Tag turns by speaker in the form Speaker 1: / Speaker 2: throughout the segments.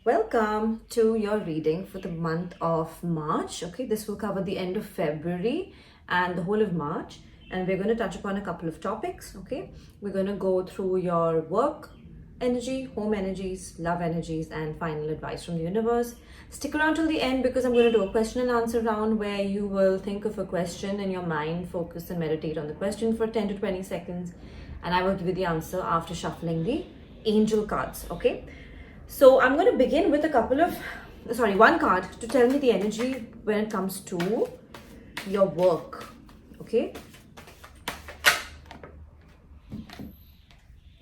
Speaker 1: Welcome to your reading for the month of March. Okay, this will cover the end of February and the whole of March, and we're going to touch upon a couple of topics. Okay, we're going to go through your work energy, home energies, love energies, and final advice from the universe. Stick around till the end because I'm going to do a question and answer round where you will think of a question in your mind, focus and meditate on the question for 10 to 20 seconds, and I will give you the answer after shuffling the angel cards. Okay, so I'm going to begin with one card to tell me the energy when it comes to your work. Okay.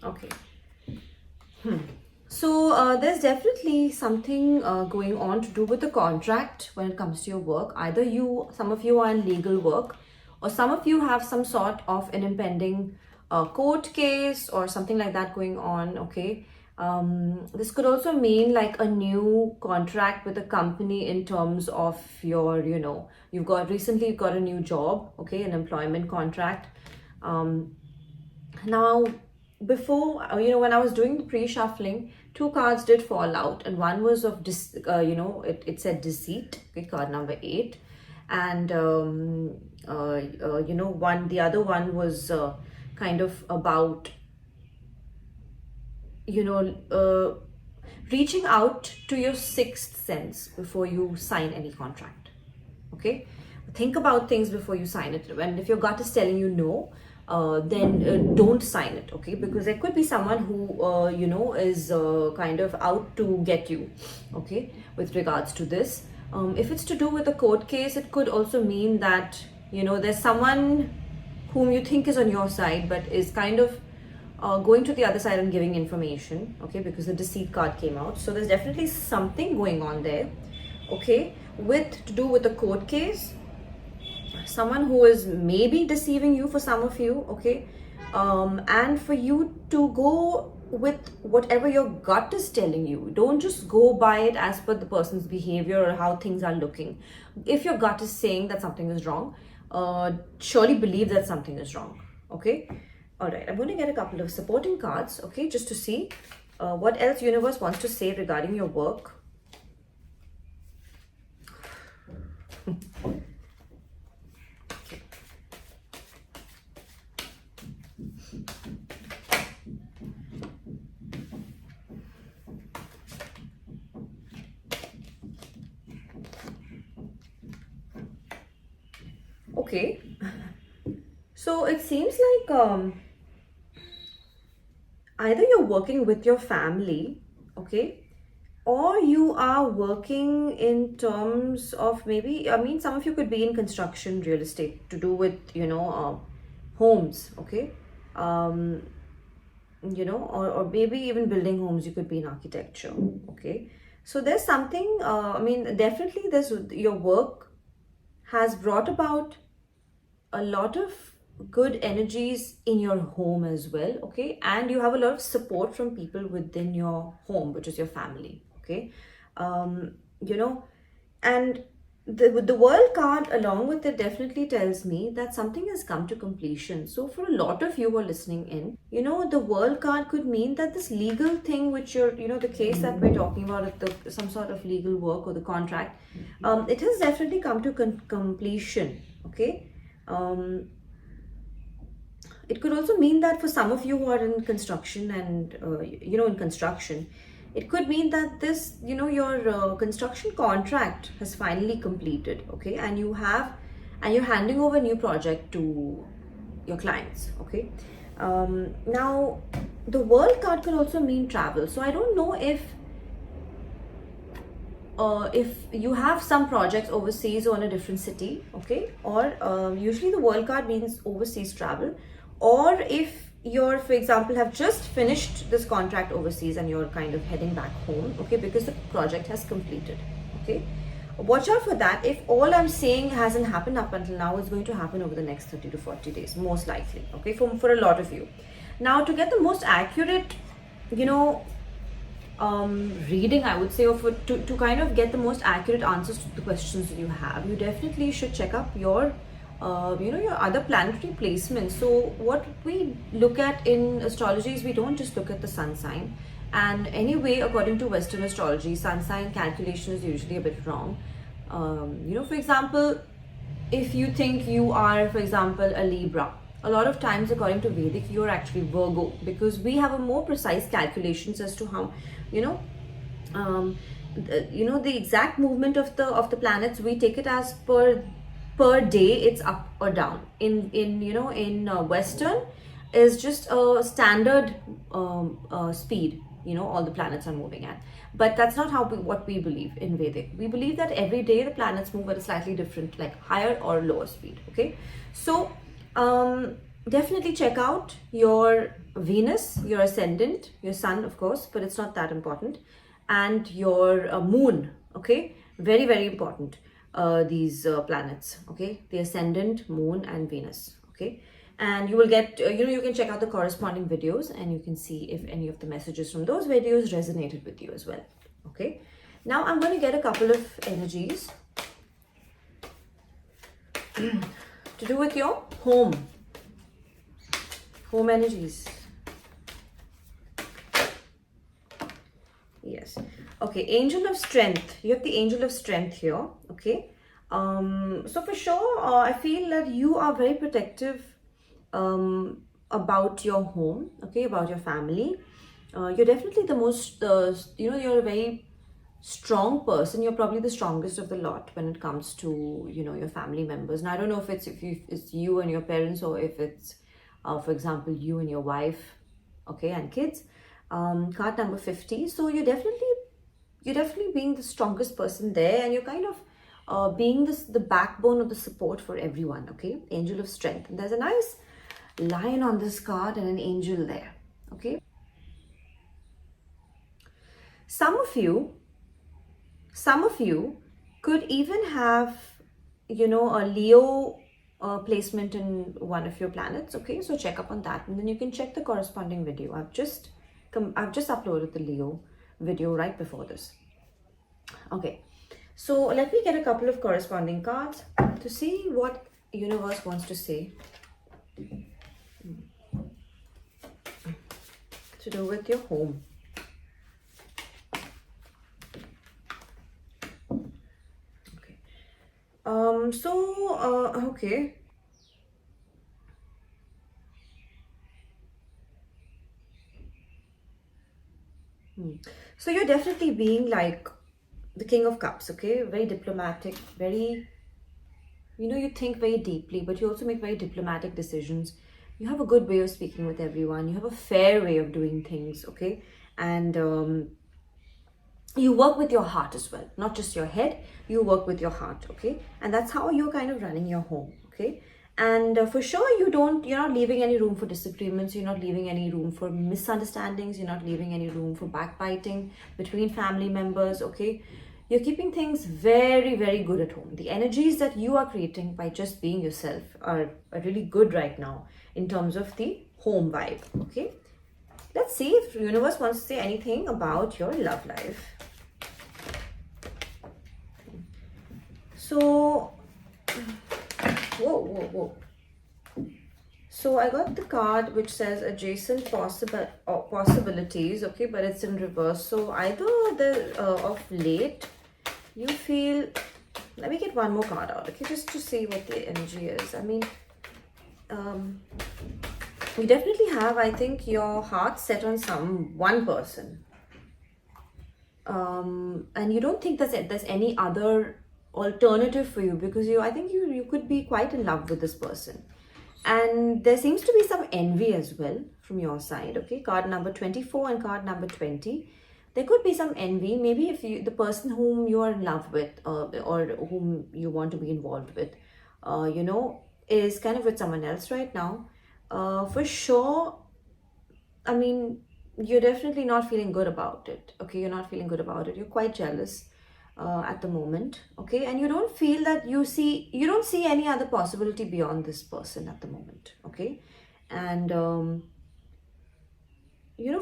Speaker 1: Okay. So there's definitely something going on to do with the contract when it comes to your work. Either some of you are in legal work, or some of you have some sort of an impending court case or something like that going on. Okay. This could also mean like a new contract with a company in terms of you've recently got a new job, okay, an employment contract. Now, before, when I was doing the pre-shuffling, two cards did fall out, and one was of it said deceit, okay, card number 8, and the other one was kind of about reaching out to your sixth sense before you sign any contract. Okay, think about things before you sign it, and if your gut is telling you no, then don't sign it. Okay, because there could be someone who is kind of out to get you. Okay, with regards to this, if it's to do with a court case, it could also mean that there's someone whom you think is on your side but is kind of going to the other side and giving information. Okay, because the deceit card came out, so there's definitely something going on there. Okay, to do with a court case, someone who is maybe deceiving you for some of you. Okay, and for you to go with whatever your gut is telling you. Don't just go by it as per the person's behavior or how things are looking. If your gut is saying that something is wrong, surely believe that something is wrong. Okay. All right, I'm going to get a couple of supporting cards, okay, just to see what else universe wants to say regarding your work. Okay, so it seems like either you're working with your family, okay, or you are working in terms of maybe, some of you could be in construction, real estate, to do with, homes, okay, or maybe even building homes. You could be in architecture, okay. So there's something, definitely your work has brought about a lot of good energies in your home as well. Okay, and you have a lot of support from people within your home, which is your family. Okay, and the world card along with it definitely tells me that something has come to completion. So for a lot of you who are listening in, the world card could mean that this legal thing which you're, the case that we're talking about, some sort of legal work or the contract, it has definitely come to completion. Okay, it could also mean that for some of you who are in construction and in construction, it could mean that this your construction contract has finally completed. Okay, and you're handing over a new project to your clients. Okay, now the world card could also mean travel. So I don't know if you have some projects overseas or in a different city, okay, or usually the world card means overseas travel, or if you're, for example, have just finished this contract overseas and you're kind of heading back home, okay, because the project has completed. Okay, watch out for that. If all I'm saying hasn't happened up until now, it's going to happen over the next 30 to 40 days, most likely. Okay, for a lot of you. Now, to get the most accurate reading, I would say, or to kind of get the most accurate answers to the questions that you have, you definitely should check up your your other planetary placements. So what we look at in astrology is we don't just look at the sun sign. And anyway, according to Western astrology, sun sign calculation is usually a bit wrong. For example, if you think you are, for example, a Libra, a lot of times according to Vedic, you're actually Virgo, because we have a more precise calculations as to how, you know, the exact movement of the planets. We take it as per day, it's up or down. In Western is just a standard speed, all the planets are moving at. But that's not what we believe in Vedic. We believe that every day the planets move at a slightly different, like higher or lower speed. Okay, so definitely check out your Venus, your ascendant, your sun, of course, but it's not that important, and your moon. Okay, very, very important. These planets. Okay, the ascendant, moon, and Venus. Okay, and you will get, you can check out the corresponding videos and you can see if any of the messages from those videos resonated with you as well. Okay, now I'm going to get a couple of energies to do with your home energies. Yes. Okay, angel of strength. You have the angel of strength here. Okay, so for sure, I feel that you are very protective about your home, okay, about your family. You're definitely the most, you're a very strong person. You're probably the strongest of the lot when it comes to, your family members. Now, I don't know if it's you and your parents, or if it's, for example, you and your wife, okay, and kids. Card number 50. So you're definitely being the strongest person there, and you're kind of being the backbone of the support for everyone. Okay, angel of strength. And there's a nice lion on this card and an angel there. Okay, some of you could even have, a Leo placement in one of your planets. Okay, so check up on that, and then you can check the corresponding video. I've just uploaded the Leo video right before this. Okay, so let me get a couple of corresponding cards to see what universe wants to say to do with your home. Okay, okay. So you're definitely being like the King of Cups, okay? Very diplomatic, very, you think very deeply, but you also make very diplomatic decisions. You have a good way of speaking with everyone. You have a fair way of doing things, okay? And you work with your heart as well, not just your head. You work with your heart, okay? And that's how you're kind of running your home, okay? And for sure, you're not leaving any room for disagreements. You're not leaving any room for misunderstandings. You're not leaving any room for backbiting between family members, okay? You're keeping things very, very good at home. The energies that you are creating by just being yourself are really good right now in terms of the home vibe, okay? Let's see if the universe wants to say anything about your love life. So, whoa. So I got the card which says adjacent possibilities, okay, but it's in reverse. So either of late you feel, let me get one more card out, okay, just to see what the energy is. I mean, you definitely have, I think, your heart set on one person, and you don't think there's any other alternative for you, because I think you could be quite in love with this person, and there seems to be some envy as well from your side. Okay, card number 24 and card number 20. There could be some envy, maybe if the person whom you are in love with, or whom you want to be involved with, is kind of with someone else right now. For sure, I mean, you're definitely not feeling good about it. Okay, you're not feeling good about it. You're quite jealous at the moment. Okay, and you don't feel that you don't see any other possibility beyond this person at the moment. Okay, and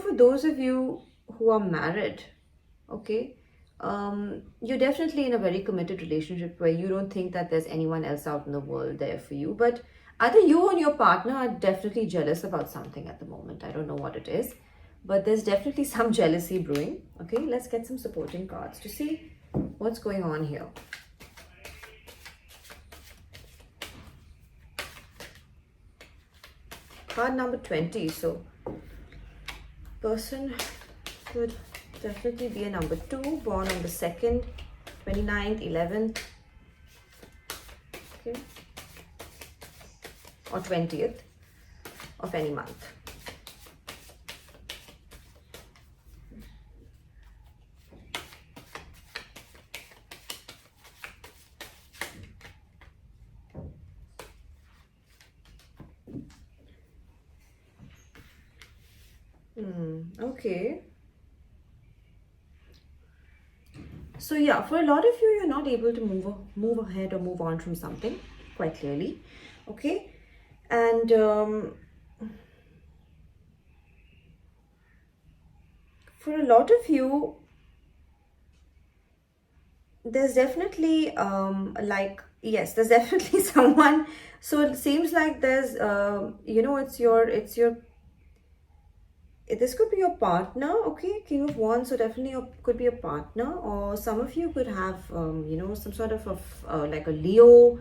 Speaker 1: for those of you who are married, okay, you're definitely in a very committed relationship where you don't think that there's anyone else out in the world there for you, but either you and your partner are definitely jealous about something at the moment. I don't know what it is, but there's definitely some jealousy brewing. Okay, let's get some supporting cards to see what's going on here. Card number 20. So person could definitely be a number 2, born on the 2nd, 29th, 11th, okay, or 20th of any month. Okay. So yeah, for a lot of you, you're not able to move ahead or move on from something quite clearly. Okay. And for a lot of you, there's definitely yes, there's definitely someone. So it seems like there's this could be your partner. Okay, King of Wands. So definitely could be a partner, or some of you could have some sort of like a Leo,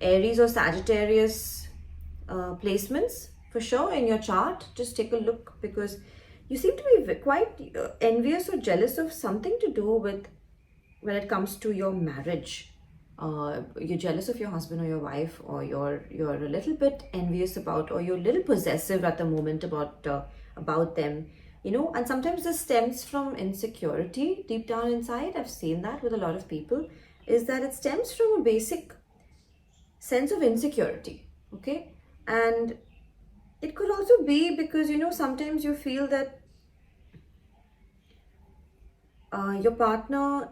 Speaker 1: Aries, or Sagittarius placements for sure in your chart. Just take a look, because you seem to be quite envious or jealous of something to do with when it comes to your marriage. You're jealous of your husband or your wife, or you're a little bit envious about, or you're a little possessive at the moment about them, and sometimes this stems from insecurity deep down inside. I've seen that with a lot of people, is that it stems from a basic sense of insecurity. Okay, and it could also be because sometimes you feel that your partner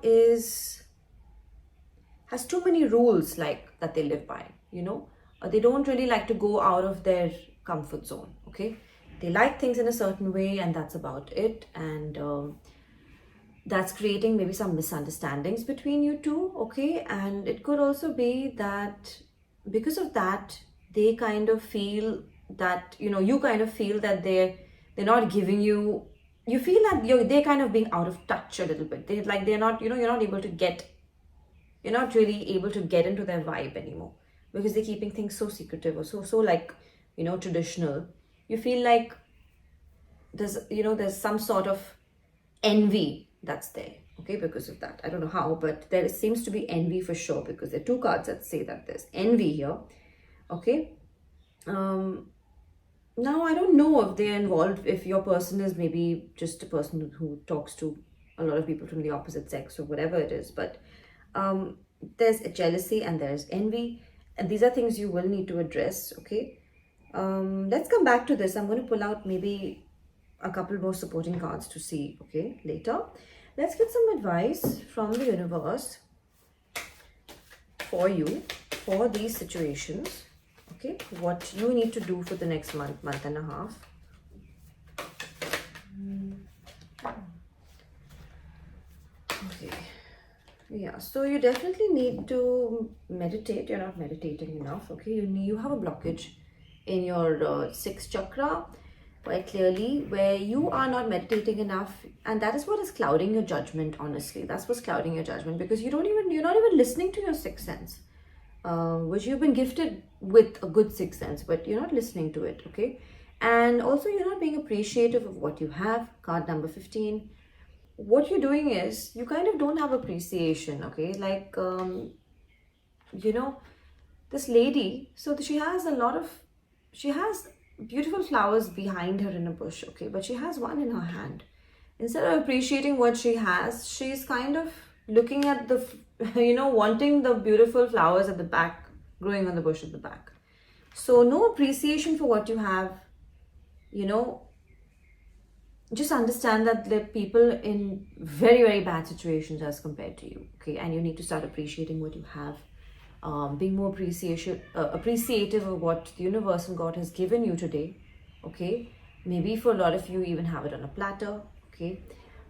Speaker 1: has too many rules like that they live by. They don't really like to go out of their comfort zone. Okay, they like things in a certain way, and that's about it. And that's creating maybe some misunderstandings between you two. Okay, and it could also be that because of that, they kind of feel that you kind of feel that they're not giving you. You feel that they're kind of being out of touch a little bit. They're not, you're not able to get, you're not really able to get into their vibe anymore, because they're keeping things so secretive, or so like traditional. You feel like there's some sort of envy that's there. Okay, because of that. I don't know how, but there seems to be envy for sure, because there are 2 cards that say that there's envy here. Okay. Now, I don't know if they're involved, if your person is maybe just a person who talks to a lot of people from the opposite sex or whatever it is, but there's a jealousy and there's envy, and these are things you will need to address. Okay, let's come back to this. I'm going to pull out maybe a couple more supporting cards to see, okay, later. Let's get some advice from the universe for you for these situations. Okay, what you need to do for the next month and a half. Okay, yeah, so you definitely need to meditate. You're not meditating enough. Okay, you have a blockage in your 6th chakra quite clearly, where you are not meditating enough, and that is what is clouding your judgment. Honestly, that's what's clouding your judgment, because you're not even listening to your 6th sense, which you've been gifted with a good 6th sense, but you're not listening to it. Okay, and also you're not being appreciative of what you have. Card number 15. What you're doing is you kind of don't have appreciation. Okay, like this lady, so she has beautiful flowers behind her in a bush. Okay, but she has one in her hand. Instead of appreciating what she has, she's kind of looking at the wanting the beautiful flowers at the back, growing on the bush at the back. So no appreciation for what you have. Just understand that there are people in very, very bad situations as compared to you. Okay, and you need to start appreciating what you have. Being more appreciative of what the universe and God has given you today. Okay, maybe for a lot of you even have it on a platter. Okay,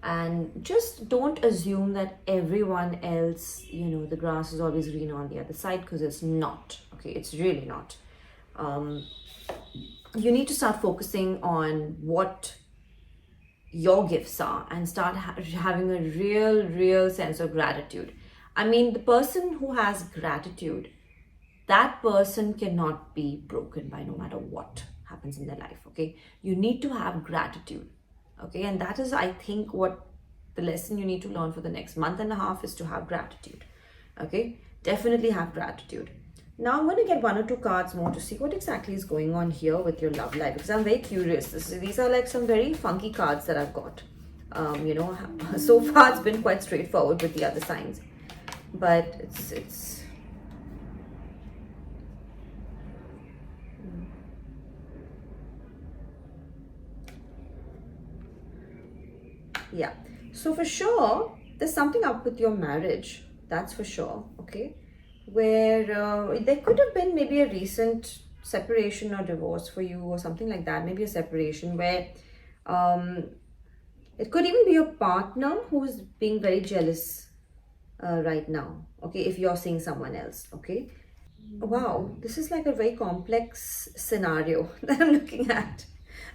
Speaker 1: and just don't assume that everyone else, the grass is always greener on the other side, because it's not. Okay, it's really not. You need to start focusing on what your gifts are and start having a real sense of gratitude. I mean, the person who has gratitude, that person cannot be broken by no matter what happens in their life. Okay, you need to have gratitude. Okay, and that is, I think, what the lesson you need to learn for the next month and a half is to have gratitude. Okay, definitely have gratitude. Now I'm going to get one or two cards more to see what exactly is going on here with your love life, because I'm very curious. These are like some very funky cards that I've got. So far it's been quite straightforward with the other signs, but it's yeah. So for sure, there's something up with your marriage. That's for sure. Okay, where there could have been maybe a recent separation or divorce for you or something like that. Maybe a separation where um, it could even be your partner who's being very jealous right now. Okay, if you're seeing someone else. Okay. Wow, this is like a very complex scenario that I'm looking at.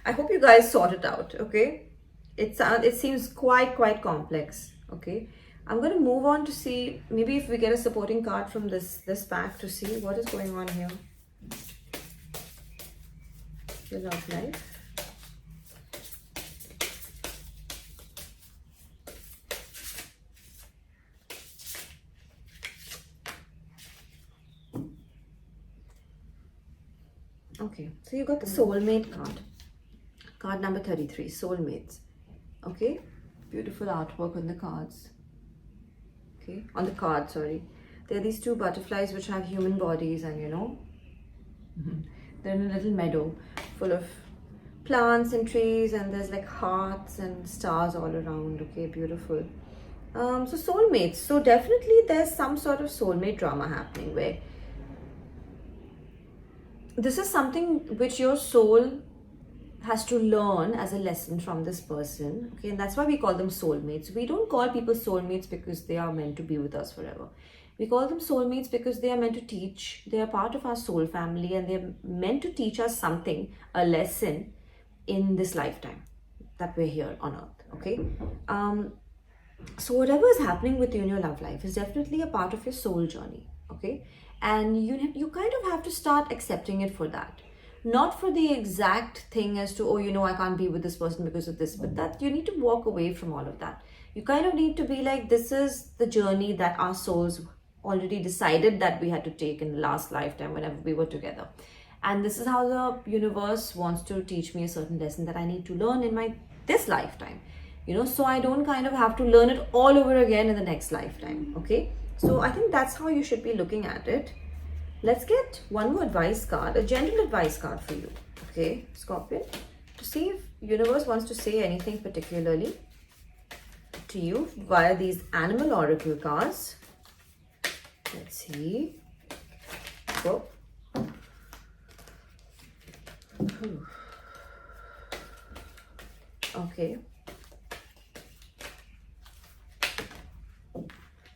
Speaker 1: I hope you guys sort it out, okay? It seems quite complex, okay? I'm going to move on to see maybe if we get a supporting card from this pack to see what is going on here. Your love life. Okay, so you got the soulmate card. Card number 33, soulmates. Okay, beautiful artwork on the cards. Okay, on the card, sorry. There are these two butterflies which have human bodies, and they're in a little meadow full of plants and trees, and there's like hearts and stars all around. Okay, beautiful. So soulmates. So definitely there's some sort of soulmate drama happening where this is something which your soul has to learn as a lesson from this person. Okay, and that's why we call them soulmates. We don't call people soulmates because they are meant to be with us forever. We call them soulmates because they are meant to teach. They are part of our soul family, and they're meant to teach us something, a lesson in this lifetime that we're here on earth. Okay, so whatever is happening with you in your love life is definitely a part of your soul journey. Okay, and you kind of have to start accepting it for that, not for the exact thing as to, oh, I can't be with this person because of this, but that you need to walk away from all of that. You kind of need to be like, this is the journey that our souls already decided that we had to take in the last lifetime whenever we were together, and this is how the universe wants to teach me a certain lesson that I need to learn in this lifetime, so I don't kind of have to learn it all over again in the next lifetime. Okay, so I think that's how you should be looking at it. Let's get one more advice card, a general advice card for you, okay, Scorpion, to see if universe wants to say anything particularly to you via these animal oracle cards. Let's see. Whoa. Okay.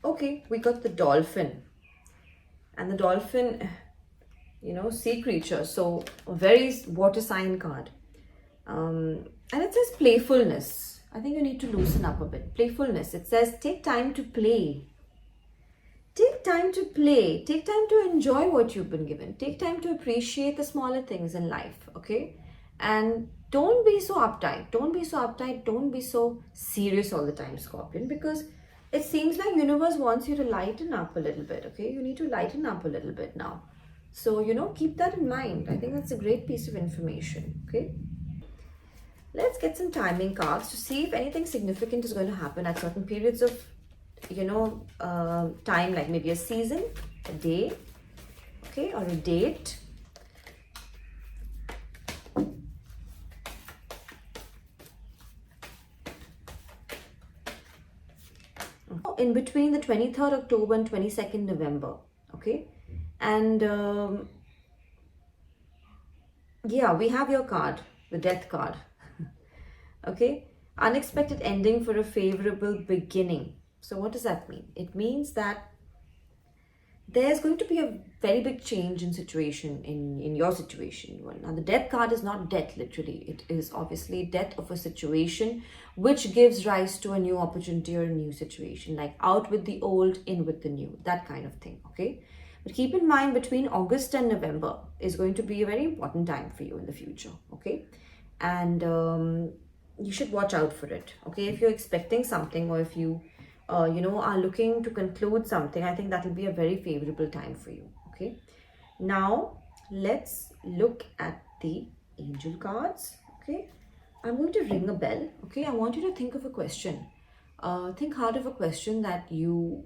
Speaker 1: Okay, we got the dolphin. And the dolphin, sea creature. So a very water sign card. And it says playfulness. I think you need to loosen up a bit. Playfulness. It says take time to play. Take time to play. Take time to enjoy what you've been given. Take time to appreciate the smaller things in life. Okay? And don't be so uptight. Don't be so uptight. Don't be so serious all the time, Scorpion, because it seems like universe wants you to lighten up a little bit. Okay, you need to lighten up a little bit now. So keep that in mind. I think that's a great piece of information. Okay, let's get some timing cards to see if anything significant is going to happen at certain periods of time, like maybe a season, a day, okay, or a date. In between the 23rd October and 22nd November, okay, and yeah, we have your card, the death card. Okay, unexpected ending for a favorable beginning. So what does that mean? It means that there's going to be a very big change in situation in your situation. Well, now the death card is not death literally, it is obviously death of a situation which gives rise to a new opportunity or a new situation, like out with the old, in with the new, that kind of thing. Okay, but keep in mind, between August and November is going to be a very important time for you in the future. Okay, and you should watch out for it. Okay, if you're expecting something, or if you are looking to conclude something, I think that will be a very favorable time for you. Okay, now let's look at the angel cards. Okay, I'm going to ring a bell. Okay, I want you to think of a question. Think hard of a question that you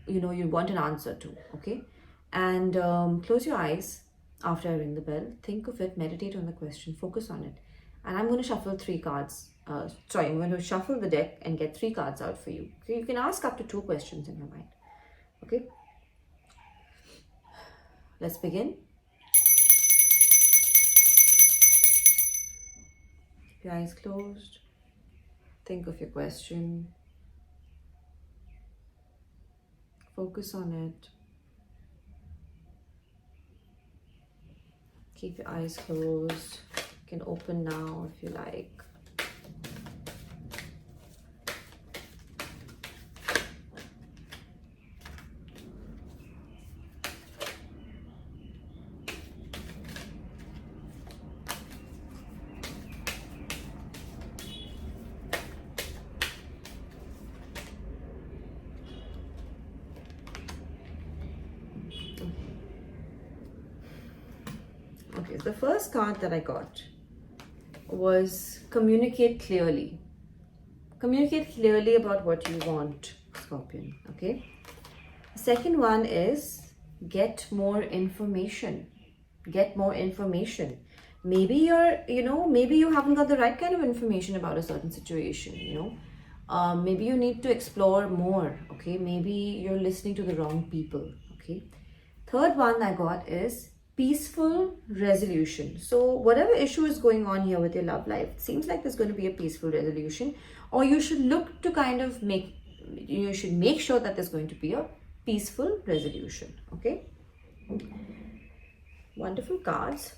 Speaker 1: want an answer to. Okay, and close your eyes after I ring the bell. Think of it, meditate on the question, focus on it, and I'm going to shuffle three cards. I'm going to shuffle the deck and get three cards out for you. Okay, you can ask up to 2 questions in your mind. Okay, let's begin. Keep your eyes closed. Think of your question. Focus on it. Keep your eyes closed. You can open now if you like. Okay, the first card that I got was communicate clearly. Communicate clearly about what you want, Scorpion. Okay. The second one is get more information. Get more information. Maybe maybe you haven't got the right kind of information about a certain situation, maybe you need to explore more. Okay, maybe you're listening to the wrong people. Okay. Third one I got is peaceful resolution. So whatever issue is going on here with your love life, it seems like there's going to be a peaceful resolution, or you should look to you should make sure that there's going to be a peaceful resolution. Okay, wonderful cards.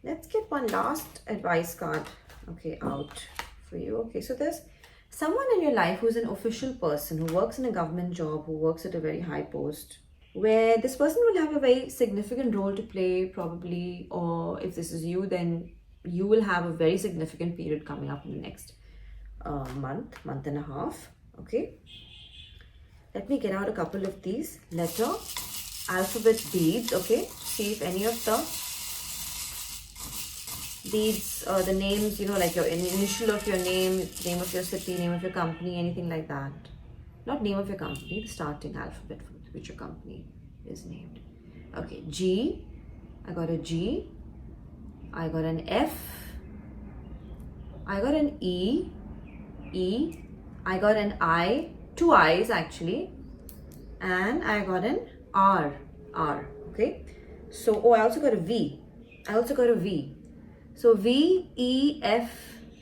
Speaker 1: Let's get one last advice card, okay, out for you. Okay, so there's someone in your life who's an official person, who works in a government job, who works at a very high post, where this person will have a very significant role to play probably, or if this is you, then you will have a very significant period coming up in the next month and a half. Okay, let me get out a couple of these letter alphabet beads. Okay, see if any of the beads, the names, like your initial of your name, name of your city, name of your company, anything like that. Not name of your company, the starting alphabet from which your company is named. Okay, G, I got a G, I got an F, I got an E, I got an I, 2 I's actually, and I got an R. Okay, so I also got a V. So V, E, F,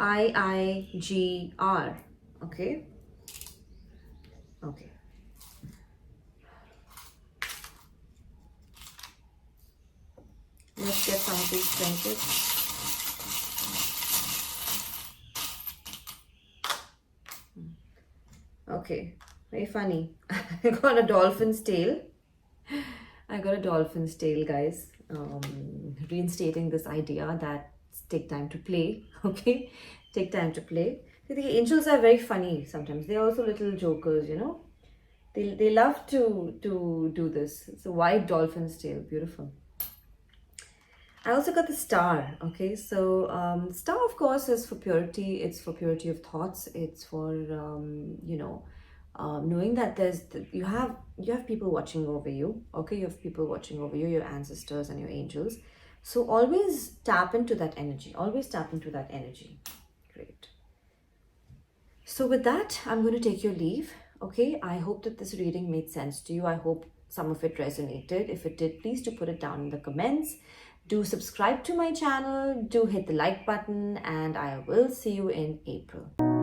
Speaker 1: I, G, R. Okay. Let's get some of these printed. Okay, very funny. I got a dolphin's tail. Guys. Reinstating this idea that take time to play. Okay, take time to play. The angels are very funny sometimes. They're also little jokers, They love to do this. It's a white dolphin's tail. Beautiful. I also got the star. Okay, so star, of course, is for purity. It's for purity of thoughts. It's for knowing that you have people watching over you. Okay, you have people watching over you, your ancestors and your angels. So always tap into that energy. Great. So with that, I'm going to take your leave. Okay, I hope that this reading made sense to you. I hope some of it resonated. If it did, please do put it down in the comments. Do subscribe to my channel, do hit the like button, and I will see you in April.